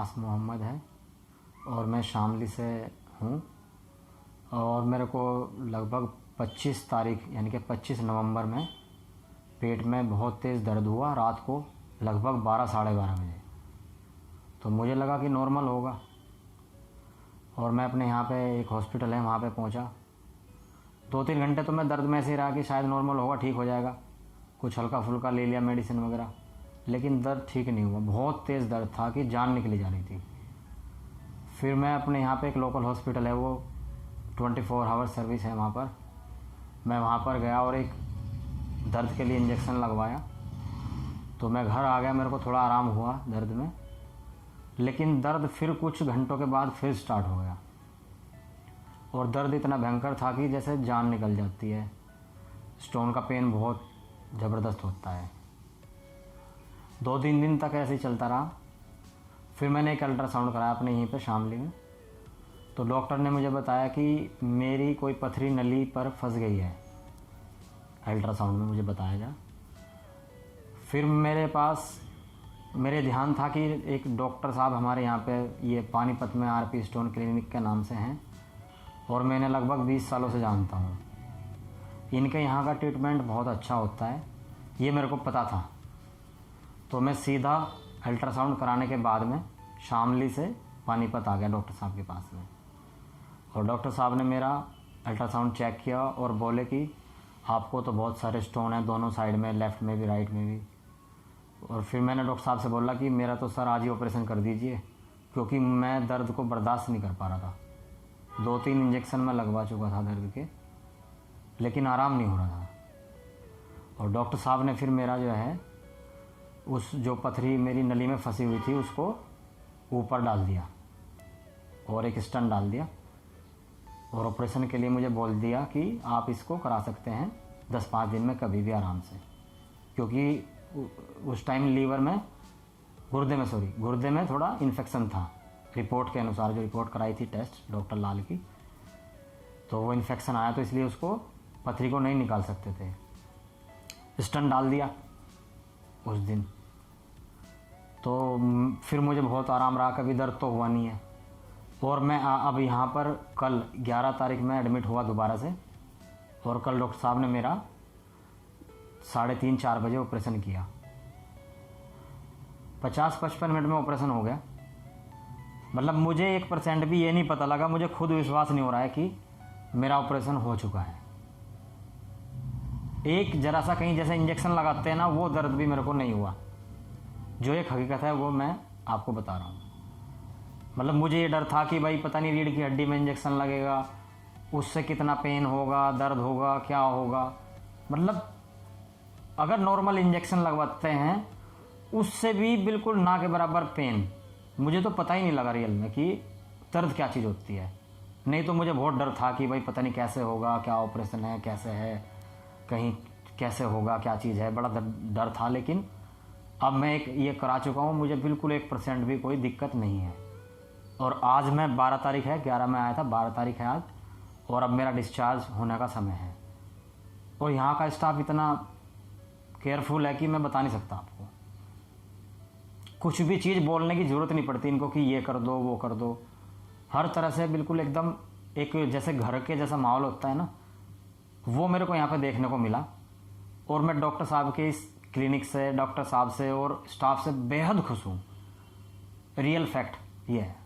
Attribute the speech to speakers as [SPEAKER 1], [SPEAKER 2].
[SPEAKER 1] अब्बास मोहम्मद है और मैं शामली से हूँ। और मेरे को लगभग 25 तारीख यानी कि 25 नवंबर में पेट में बहुत तेज़ दर्द हुआ, रात को लगभग 12 साढ़े 12 बजे। तो मुझे लगा कि नॉर्मल होगा और मैं अपने यहाँ पे एक हॉस्पिटल है वहाँ पे पहुँचा। 2-3 घंटे तो मैं दर्द में ऐसे ही रहा कि शायद नॉर्मल होगा, ठीक हो जाएगा। कुछ हल्का फुल्का ले लिया मेडिसिन वगैरह, लेकिन दर्द ठीक नहीं हुआ। बहुत तेज़ दर्द था कि जान निकली जा रही थी। फिर मैं अपने यहाँ पे एक लोकल हॉस्पिटल है, वो 24 आवर सर्विस है वहाँ पर। मैं वहाँ पर गया और एक दर्द के लिए इंजेक्शन लगवाया। तो मैं घर आ गया, मेरे को थोड़ा आराम हुआ दर्द में, लेकिन दर्द फिर कुछ घंटों के बाद फिर स्टार्ट हो गया। और दर्द इतना भयंकर था कि जैसे जान निकल जाती है। स्टोन का पेन बहुत ज़बरदस्त होता है। 2-3 दिन तक ऐसे ही चलता रहा। फिर मैंने एक अल्ट्रासाउंड कराया अपने यहीं पे शामली में। तो डॉक्टर ने मुझे बताया कि मेरी कोई पथरी नली पर फंस गई है। अल्ट्रासाउंड में मुझे बताया जा। फिर मेरे ध्यान था कि एक डॉक्टर साहब हमारे यहाँ पे ये पानीपत में आरपी स्टोन क्लिनिक के नाम से हैं और मैं इन्हें लगभग 20 सालों से जानता हूँ। इनके यहाँ का ट्रीटमेंट बहुत अच्छा होता है, ये मेरे को पता था। तो मैं सीधा अल्ट्रासाउंड कराने के बाद में शामली से पानीपत आ गया डॉक्टर साहब के पास में। और डॉक्टर साहब ने मेरा अल्ट्रासाउंड चेक किया और बोले कि आपको तो बहुत सारे स्टोन हैं दोनों साइड में, लेफ़्ट में भी राइट में भी। और फिर मैंने डॉक्टर साहब से बोला कि मेरा तो सर आज ही ऑपरेशन कर दीजिए, क्योंकि मैं दर्द को बर्दाश्त नहीं कर पा रहा था। 2-3 इंजेक्शन मैं लगवा चुका था दर्द के, लेकिन आराम नहीं हो रहा था। और डॉक्टर साहब ने फिर मेरा जो है उस जो पथरी मेरी नली में फंसी हुई थी उसको ऊपर डाल दिया और एक स्टंट डाल दिया और ऑपरेशन के लिए मुझे बोल दिया कि आप इसको करा सकते हैं 10-5 दिन में कभी भी आराम से। क्योंकि उस टाइम लीवर में गुर्दे में थोड़ा इन्फेक्शन था। रिपोर्ट के अनुसार जो रिपोर्ट कराई थी टेस्ट डॉक्टर लाल की, तो वो इन्फेक्शन आया, तो इसलिए उसको पथरी को नहीं निकाल सकते थे। स्टंट डाल दिया उस दिन। तो फिर मुझे बहुत आराम रहा, कभी दर्द तो हुआ नहीं है। और मैं अब यहाँ पर कल 11 तारीख में एडमिट हुआ दोबारा से। और कल डॉक्टर साहब ने मेरा 3:30-4 बजे ऑपरेशन किया। 50-55 मिनट में ऑपरेशन हो गया। मतलब मुझे 1% भी ये नहीं पता लगा, मुझे खुद विश्वास नहीं हो रहा है कि मेरा ऑपरेशन हो चुका है। एक जरा सा कहीं जैसे इंजेक्शन लगाते हैं ना, वो दर्द भी मेरे को नहीं हुआ। जो एक हकीकत है वो मैं आपको बता रहा हूँ। मतलब मुझे ये डर था कि भाई पता नहीं रीढ़ की हड्डी में इंजेक्शन लगेगा, उससे कितना पेन होगा, दर्द होगा, क्या होगा। मतलब अगर नॉर्मल इंजेक्शन लगवाते हैं उससे भी बिल्कुल ना के बराबर पेन। मुझे तो पता ही नहीं लगा रियल में कि दर्द क्या चीज़ होती है। नहीं तो मुझे बहुत डर था कि भाई पता नहीं कैसे होगा, क्या ऑपरेशन है, कैसे है, कहीं कैसे होगा, क्या चीज़ है, बड़ा डर था। लेकिन अब मैं ये करा चुका हूँ, मुझे बिल्कुल 1% भी कोई दिक्कत नहीं है। और आज मैं 12 तारीख है, 11 में आया था, 12 तारीख है आज, और अब मेरा डिस्चार्ज होने का समय है। और यहाँ का स्टाफ इतना केयरफुल है कि मैं बता नहीं सकता आपको। कुछ भी चीज़ बोलने की ज़रूरत नहीं पड़ती इनको कि ये कर दो वो कर दो। हर तरह से बिल्कुल एकदम एक जैसे घर के जैसा माहौल होता है ना, वो मेरे को यहाँ पे देखने को मिला। और मैं डॉक्टर साहब के इस क्लिनिक से, डॉक्टर साहब से और स्टाफ से बेहद खुश हूँ। रियल फैक्ट ये है।